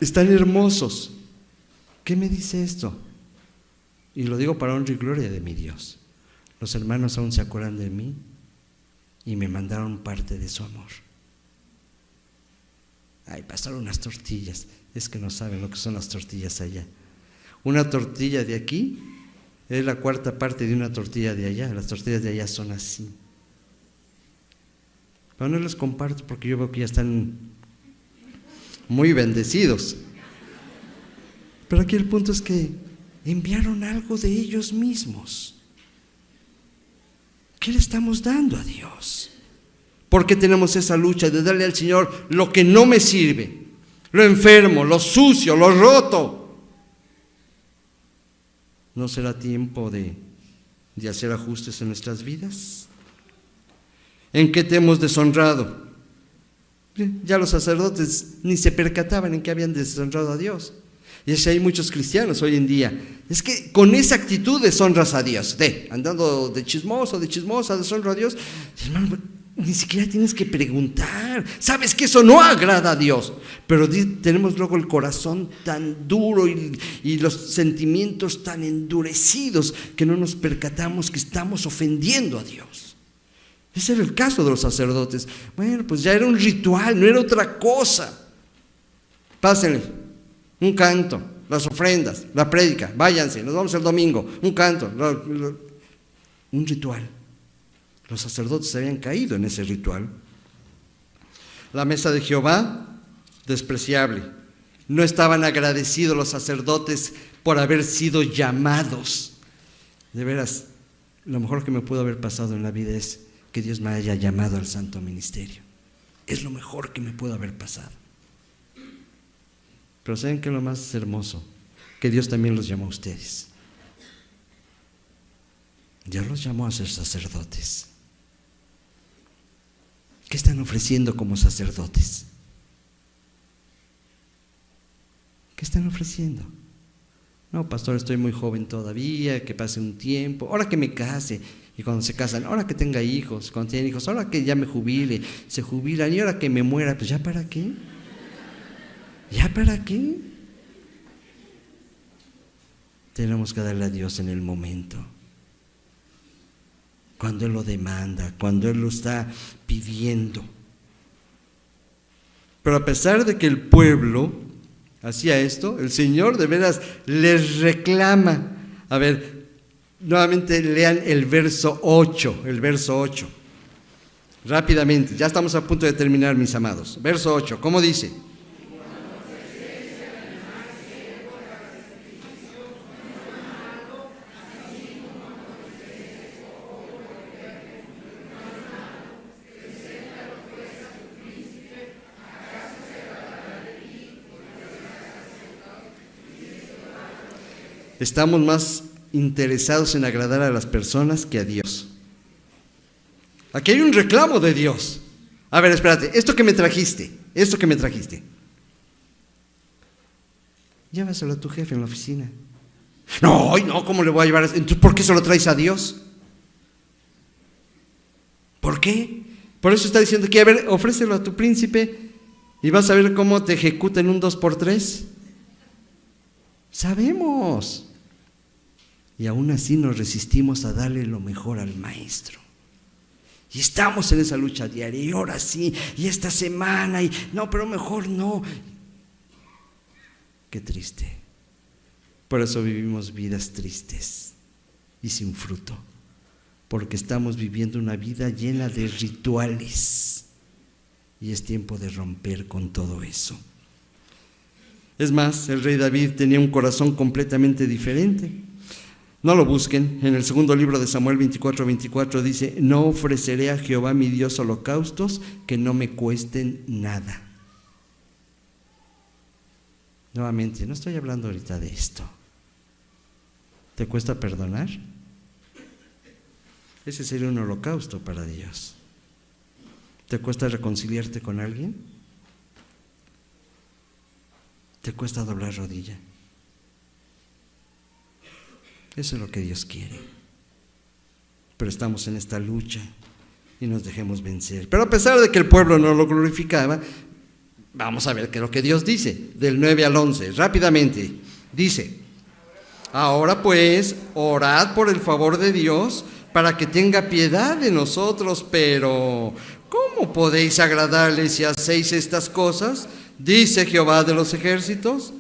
Están hermosos. ¿Qué me dice esto? Y lo digo para honra y gloria de mi Dios. Los hermanos aún se acuerdan de mí y me mandaron parte de su amor. Ay, pasaron unas tortillas. Es que no saben lo que son las tortillas allá. Una tortilla de aquí es la 4ª parte de una tortilla de allá. Las tortillas de allá son así. Pero no les comparto porque yo veo que ya están muy bendecidos. Pero aquí el punto es que enviaron algo de ellos mismos. ¿Qué le estamos dando a Dios? ¿Por qué tenemos esa lucha de darle al Señor lo que no me sirve? Lo enfermo, lo sucio, lo roto. ¿No será tiempo de hacer ajustes en nuestras vidas? ¿En qué te hemos deshonrado? Ya los sacerdotes ni se percataban en que habían deshonrado a Dios. Y es que hay muchos cristianos hoy en día. Es que con esa actitud deshonras a Dios. Andando de chismoso, de chismosa, deshonro a Dios. Hermano, ni siquiera tienes que preguntar. Sabes que eso no agrada a Dios. Pero tenemos luego el corazón tan duro y los sentimientos tan endurecidos que no nos percatamos que estamos ofendiendo a Dios. Ese era el caso de los sacerdotes. Bueno, pues ya era un ritual, no era otra cosa. Pásenle un canto, las ofrendas, la prédica, váyanse, nos vamos el domingo, un canto, un ritual. Los sacerdotes habían caído en ese ritual. La mesa de Jehová, despreciable. No estaban agradecidos los sacerdotes por haber sido llamados. De veras, lo mejor que me pudo haber pasado en la vida es que Dios me haya llamado al santo ministerio. Es lo mejor que me pudo haber pasado. Pero ¿saben qué es lo más hermoso? Que Dios también los llamó a ustedes. Dios los llamó a ser sacerdotes. ¿Qué están ofreciendo como sacerdotes? ¿Qué están ofreciendo? No, pastor, estoy muy joven todavía, que pase un tiempo, ahora que me case, y cuando se casan, ahora que tenga hijos, cuando tienen hijos, ahora que ya me jubile, se jubilan, y ahora que me muera, pues ¿ya para qué? ¿Ya para qué? Tenemos que darle a Dios en el momento, cuando Él lo demanda, cuando Él lo está pidiendo. Pero a pesar de que el pueblo hacía esto, el Señor de veras les reclama. A ver, nuevamente lean el verso 8, rápidamente, ya estamos a punto de terminar, mis amados. Verso 8, ¿cómo dice? Estamos más interesados en agradar a las personas que a Dios. Aquí hay un reclamo de Dios. A ver, espérate, esto que me trajiste, llévaselo a tu jefe en la oficina. No, ¿cómo le voy a llevar? Entonces, ¿por qué se lo traes a Dios? ¿Por qué? Por eso está diciendo que, a ver, ofrécelo a tu príncipe y vas a ver cómo te ejecuta en un 2x3. Sabemos. Y aún así nos resistimos a darle lo mejor al maestro. Y estamos en esa lucha diaria, y ahora sí, y esta semana, y no, pero mejor no. Qué triste. Por eso vivimos vidas tristes y sin fruto, porque estamos viviendo una vida llena de rituales, y es tiempo de romper con todo eso. Es más, el rey David tenía un corazón completamente diferente. No lo busquen, en el segundo libro de Samuel 24:24 dice: no ofreceré a Jehová mi Dios holocaustos que no me cuesten nada. Nuevamente, no estoy hablando ahorita de esto. ¿Te cuesta perdonar? Ese sería un holocausto para Dios. ¿Te cuesta reconciliarte con alguien? ¿Te cuesta doblar rodilla? Eso es lo que Dios quiere. Pero estamos en esta lucha y nos dejemos vencer. Pero a pesar de que el pueblo no lo glorificaba, vamos a ver qué es lo que Dios dice, del 9 al 11, rápidamente. Dice: ahora pues, orad por el favor de Dios para que tenga piedad de nosotros, pero ¿cómo podéis agradarle si hacéis estas cosas? Dice Jehová de los ejércitos.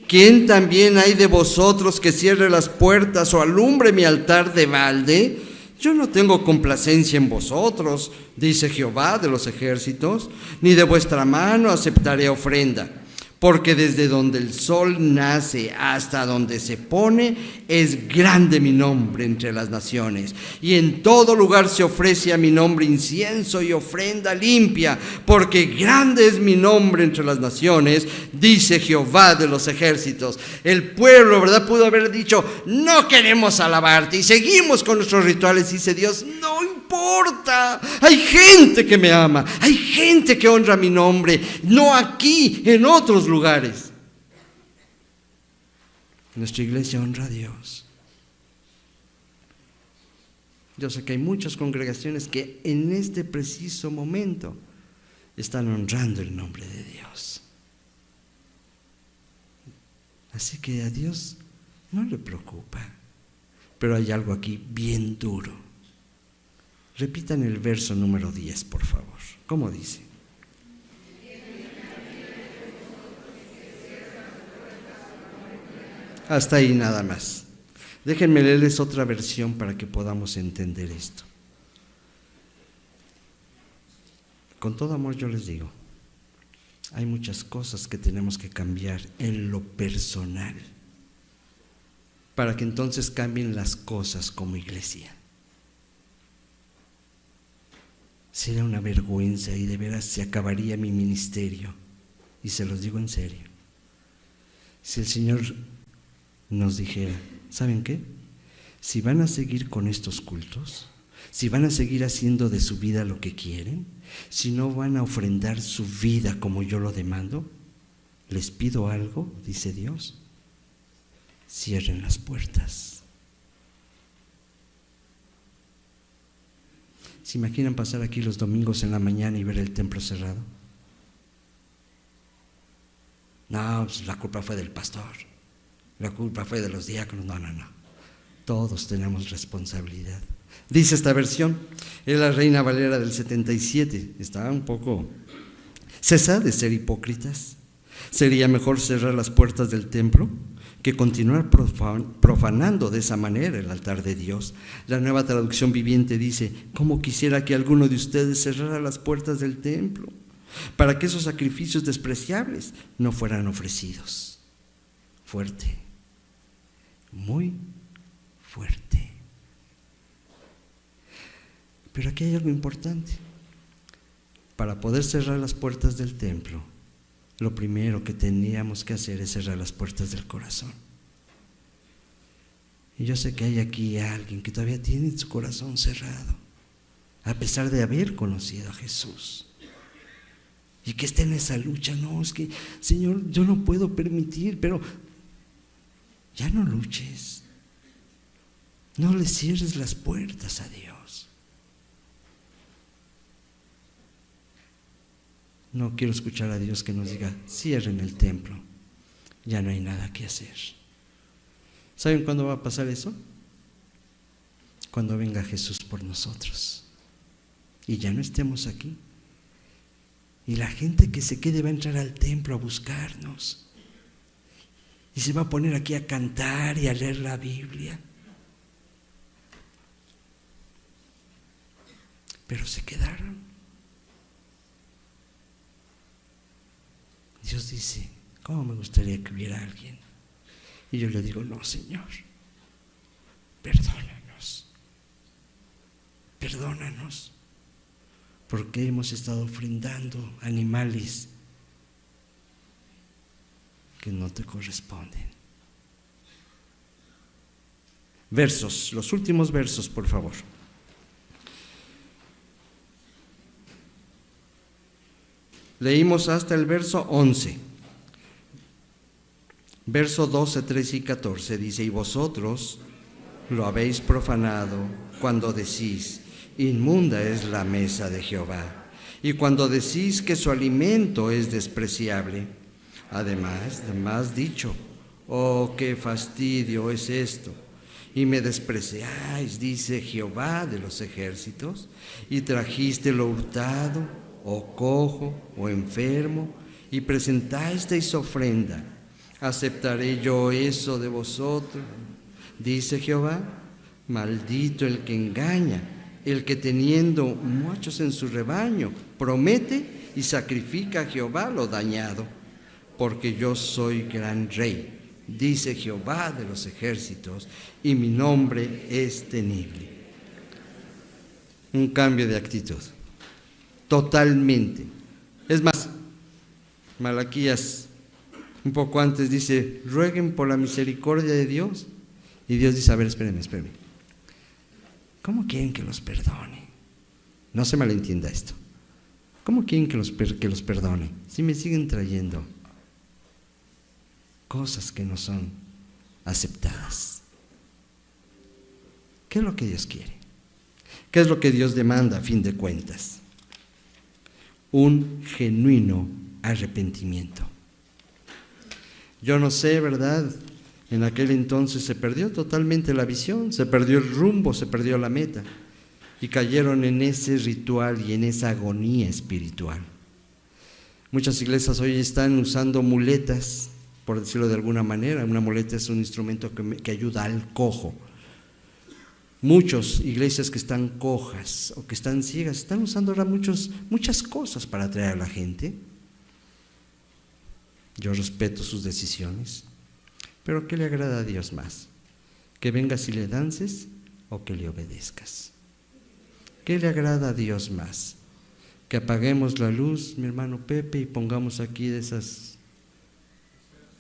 ¿Quién también hay de vosotros que cierre las puertas o alumbre mi altar de balde? Yo no tengo complacencia en vosotros, dice Jehová de los ejércitos, ni de vuestra mano aceptaré ofrenda. Porque desde donde el sol nace hasta donde se pone, es grande mi nombre entre las naciones. Y en todo lugar se ofrece a mi nombre incienso y ofrenda limpia, porque grande es mi nombre entre las naciones, dice Jehová de los ejércitos. El pueblo, ¿verdad?, pudo haber dicho: no queremos alabarte, y seguimos con nuestros rituales. Dice Dios: no importa, hay gente que me ama, hay gente que honra mi nombre, no aquí, en otros lugares. Nuestra iglesia honra a Dios. Yo sé que hay muchas congregaciones que en este preciso momento están honrando el nombre de Dios. Así que a Dios no le preocupa. Pero hay algo aquí bien duro. Repitan el verso número 10, por favor. ¿Cómo dice? Hasta ahí nada más. Déjenme leerles otra versión para que podamos entender esto. Con todo amor yo les digo, hay muchas cosas que tenemos que cambiar en lo personal para que entonces cambien las cosas como iglesia. Sería una vergüenza y de veras se acabaría mi ministerio, y se los digo en serio, si el Señor nos dijera, ¿saben qué? Si van a seguir con estos cultos, si van a seguir haciendo de su vida lo que quieren, si no van a ofrendar su vida como yo lo demando, les pido algo, dice Dios, cierren las puertas. ¿Se imaginan pasar aquí los domingos en la mañana y ver el templo cerrado? No, pues la culpa fue del pastor, la culpa fue de los diáconos. No. Todos tenemos responsabilidad. Dice esta versión, es la Reina Valera del 77, está un poco... Cesad de ser hipócritas. Sería mejor cerrar las puertas del templo que continuar profanando de esa manera el altar de Dios. La Nueva Traducción Viviente dice, ¿cómo quisiera que alguno de ustedes cerrara las puertas del templo para que esos sacrificios despreciables no fueran ofrecidos? Fuerte, muy fuerte. Pero aquí hay algo importante. Para poder cerrar las puertas del templo, lo primero que teníamos que hacer es cerrar las puertas del corazón. Y yo sé que hay aquí alguien que todavía tiene su corazón cerrado, a pesar de haber conocido a Jesús, y que está en esa lucha. No, es que, Señor, yo no puedo permitir, pero ya no luches. No le cierres las puertas a Dios. No quiero escuchar a Dios que nos diga, cierren el templo, ya no hay nada que hacer. ¿Saben cuándo va a pasar eso? Cuando venga Jesús por nosotros y ya no estemos aquí. Y la gente que se quede va a entrar al templo a buscarnos y se va a poner aquí a cantar y a leer la Biblia. Pero se quedaron. Dios dice, ¿cómo me gustaría que hubiera alguien? Y yo le digo, no, Señor, perdónanos, porque hemos estado ofrendando animales que no te corresponden. Versos, los últimos versos, por favor. Leímos hasta el verso 11. Verso 12, 13 y 14 dice, y vosotros lo habéis profanado cuando decís, inmunda es la mesa de Jehová, y cuando decís que su alimento es despreciable. Además dicho, oh, qué fastidio es esto, y me despreciáis, dice Jehová de los ejércitos, y trajiste lo hurtado, o cojo, o enfermo, y presentasteis ofrenda. ¿Aceptaré yo eso de vosotros? Dice Jehová. Maldito el que engaña, el que teniendo machos en su rebaño, promete y sacrifica a Jehová lo dañado. Porque yo soy gran rey, dice Jehová de los ejércitos, y mi nombre es temible. Un cambio de actitud. Totalmente. Es más, Malaquías un poco antes dice, rueguen por la misericordia de Dios. Y Dios dice, a ver, espérenme. ¿Cómo quieren que los perdone? No se malentienda esto. ¿Cómo quieren que los perdone? Si me siguen trayendo cosas que no son aceptadas. ¿Qué es lo que Dios quiere? ¿Qué es lo que Dios demanda a fin de cuentas? Un genuino arrepentimiento. Yo no sé, ¿verdad? En aquel entonces se perdió totalmente la visión, se perdió el rumbo, se perdió la meta y cayeron en ese ritual y en esa agonía espiritual. Muchas iglesias hoy están usando muletas, por decirlo de alguna manera. Una muleta es un instrumento que ayuda al cojo. Muchas iglesias que están cojas o que están ciegas están usando ahora muchas cosas para atraer a la gente. Yo respeto sus decisiones, pero ¿qué le agrada a Dios más? ¿Que vengas y le dances o que le obedezcas? ¿Qué le agrada a Dios más? ¿Que apaguemos la luz, mi hermano Pepe, y pongamos aquí de esas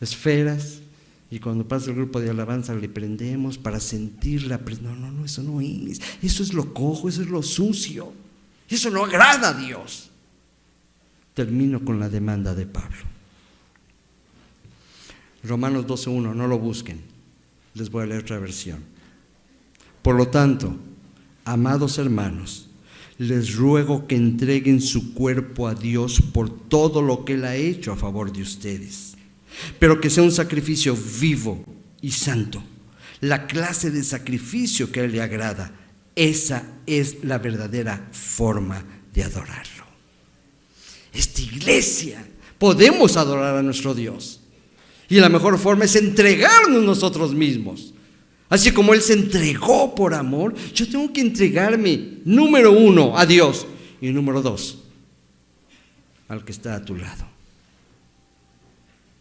esferas, y cuando pasa el grupo de alabanza le prendemos para sentirla? No, eso no es. Eso es lo cojo, eso es lo sucio. Eso no agrada a Dios. Termino con la demanda de Pablo. Romanos 12:1, no lo busquen, les voy a leer otra versión. Por lo tanto, amados hermanos, les ruego que entreguen su cuerpo a Dios por todo lo que Él ha hecho a favor de ustedes, pero que sea un sacrificio vivo y santo, la clase de sacrificio que a Él le agrada. Esa es la verdadera forma de adorarlo. Esta iglesia podemos adorar a nuestro Dios. Y la mejor forma es entregarnos nosotros mismos. Así como Él se entregó por amor, yo tengo que entregarme, número 1, a Dios, y número 2, al que está a tu lado.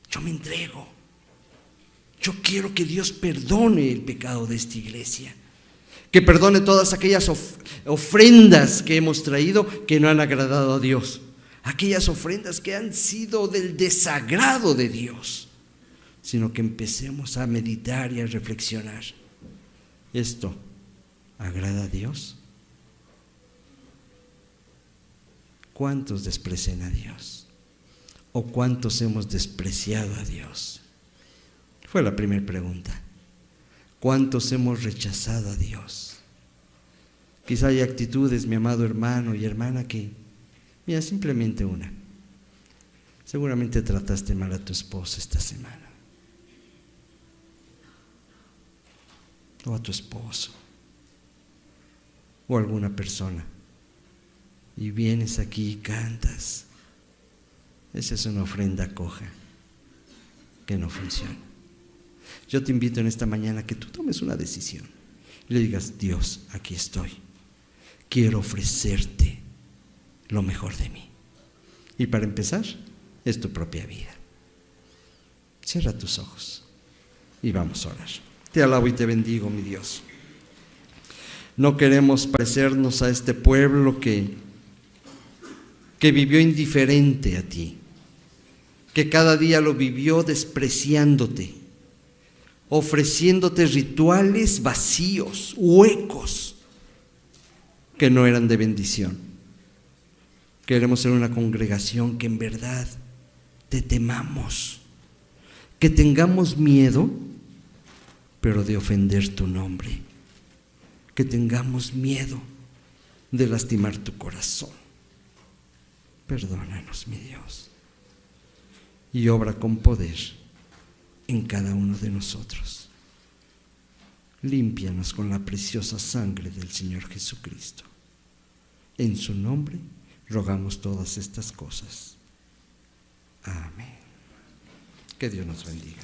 Yo me entrego. Yo quiero que Dios perdone el pecado de esta iglesia, que perdone todas aquellas ofrendas que hemos traído que no han agradado a Dios, aquellas ofrendas que han sido del desagrado de Dios, sino que empecemos a meditar y a reflexionar. ¿Esto agrada a Dios? ¿Cuántos desprecian a Dios? ¿O cuántos hemos despreciado a Dios? Fue la primera pregunta. ¿Cuántos hemos rechazado a Dios? Quizá hay actitudes, mi amado hermano y hermana, que, mira, simplemente una. Seguramente trataste mal a tu esposa esta semana, o a tu esposo, o a alguna persona, y vienes aquí y cantas. Esa es una ofrenda coja que no funciona. Yo te invito en esta mañana a que tú tomes una decisión y le digas: Dios, aquí estoy, quiero ofrecerte lo mejor de mí. Y para empezar, es tu propia vida. Cierra tus ojos y vamos a orar. Te alabo y te bendigo, mi Dios. No queremos parecernos a este pueblo que vivió indiferente a ti, que cada día lo vivió despreciándote, ofreciéndote rituales vacíos, huecos, que no eran de bendición. Queremos ser una congregación que en verdad te temamos, que tengamos miedo, pero de ofender tu nombre, que tengamos miedo de lastimar tu corazón. Perdónanos, mi Dios, y obra con poder en cada uno de nosotros. Límpianos con la preciosa sangre del Señor Jesucristo. En su nombre rogamos todas estas cosas. Amén. Que Dios nos bendiga.